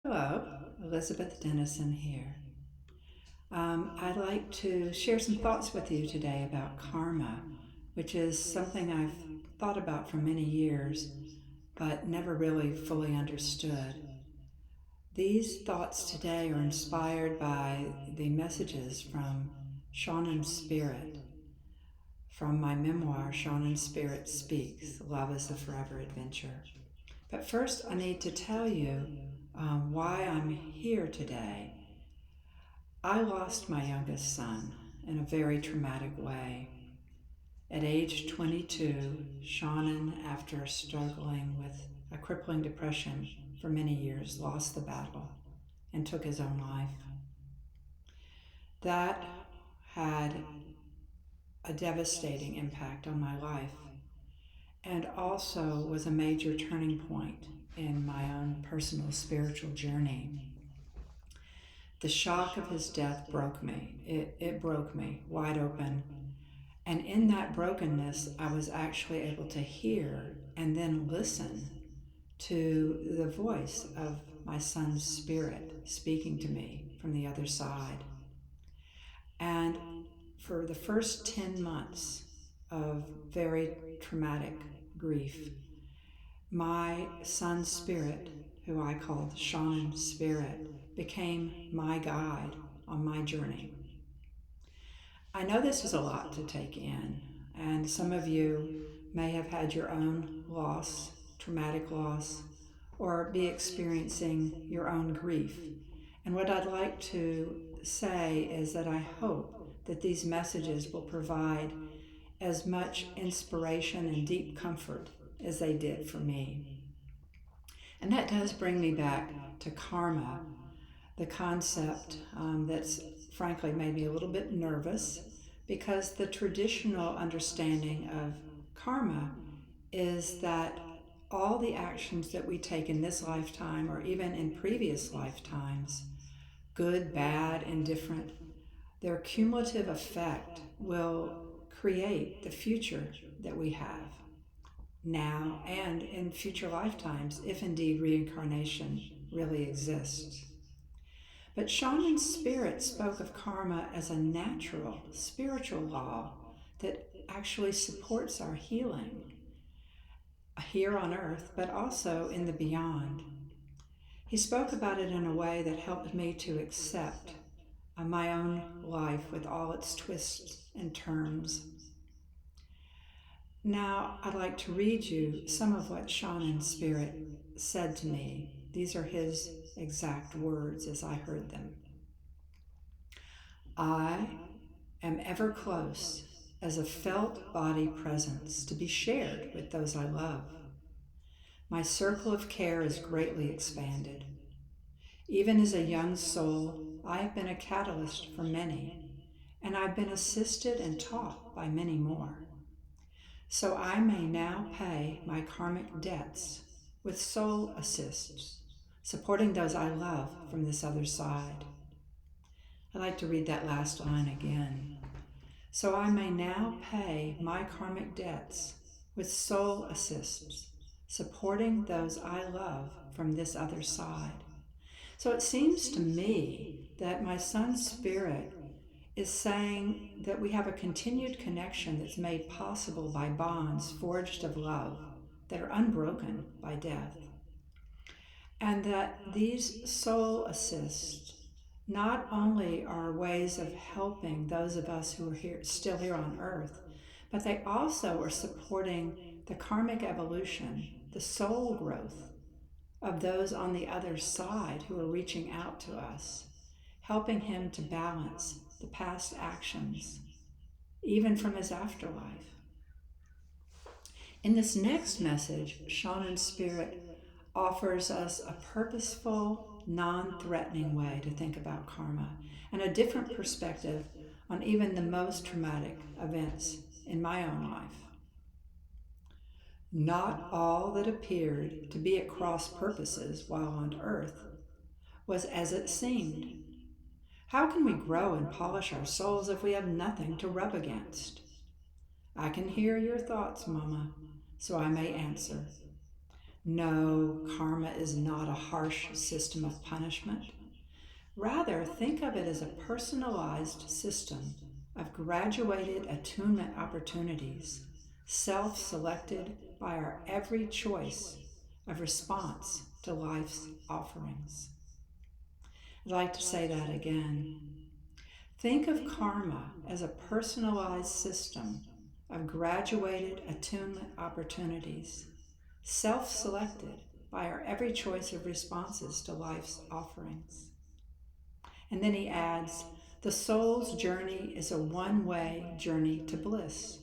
Hello, Elizabeth Dennison here. I'd like to share some thoughts with you today about karma, which is something I've thought about for many years, but never really fully understood. These thoughts today are inspired by the messages from Shawnan Spirit, from my memoir, Shawnan Spirit Speaks Love is the Forever Adventure. But first, I need to tell you why I'm here today. I lost my youngest son in a very traumatic way. At age 22, Shawnan, after struggling with a crippling depression for many years, lost the battle and took his own life. That had a devastating impact on my life and also was a major turning point in my own personal spiritual journey. The shock of his death broke me. It broke me wide open. And in that brokenness, I was actually able to hear and then listen to the voice of my son's spirit speaking to me from the other side. And for the first 10 months of very traumatic grief, my son's spirit, who I called Shawnan Spirit, became my guide on my journey. I know this is a lot to take in, and some of you may have had your own loss, traumatic loss, or be experiencing your own grief. And what I'd like to say is that I hope that these messages will provide as much inspiration and deep comfort as they did for me. And that does bring me back to karma, the concept that's frankly made me a little bit nervous because the traditional understanding of karma is that all the actions that we take in this lifetime or even in previous lifetimes, good, bad, indifferent, their cumulative effect will create the future that we have now and in future lifetimes, if indeed reincarnation really exists. But Shawnan Spirit spoke of karma as a natural, spiritual law that actually supports our healing here on earth, but also in the beyond. He spoke about it in a way that helped me to accept my own life with all its twists and turns. Now, I'd like to read you some of what Shawnan Spirit said to me. These are his exact words as I heard them. I am ever close as a felt body presence to be shared with those I love. My circle of care is greatly expanded. Even as a young soul, I have been a catalyst for many, and I've been assisted and taught by many more. So I may now pay my karmic debts with soul assists, supporting those I love from this other side. I'd like to read that last line again. So I may now pay my karmic debts with soul assists, supporting those I love from this other side. So it seems to me that my son's spirit is saying that we have a continued connection that's made possible by bonds forged of love that are unbroken by death. And that these soul assists not only are ways of helping those of us who are still here on earth, but they also are supporting the karmic evolution, the soul growth of those on the other side who are reaching out to us, helping him to balance the past actions, even from his afterlife. In this next message, Shawnan Spirit offers us a purposeful, non-threatening way to think about karma and a different perspective on even the most traumatic events in my own life. Not all that appeared to be at cross purposes while on earth was as it seemed. How can we grow and polish our souls if we have nothing to rub against? I can hear your thoughts, Mama, so I may answer. No, karma is not a harsh system of punishment. Rather, think of it as a personalized system of graduated attunement opportunities, self selected by our every choice of response to life's offerings. I'd like to say that again. Think of karma as a personalized system of graduated attunement opportunities, self selected by our every choice of responses to life's offerings. And then he adds, the soul's journey is a one-way journey to bliss.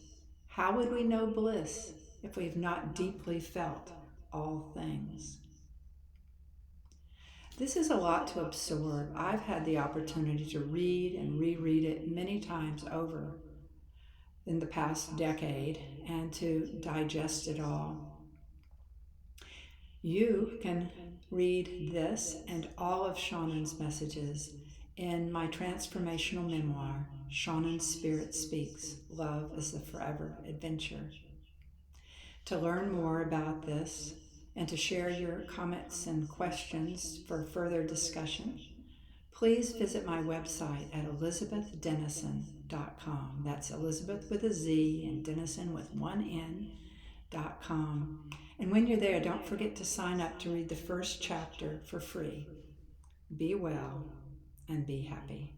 How would we know bliss if we've not deeply felt all things? This is a lot to absorb. I've had the opportunity to read and reread it many times over in the past decade and to digest it all. You can read this and all of Shawnan's messages in my transformational memoir, Shawnan Spirit Speaks, Love is the Forever Adventure. To learn more about this and to share your comments and questions for further discussion, please visit my website at elizabethdennison.com. That's Elizabeth with a Z and Dennison with one N.com. And when you're there, don't forget to sign up to read the first chapter for free. Be well and be happy.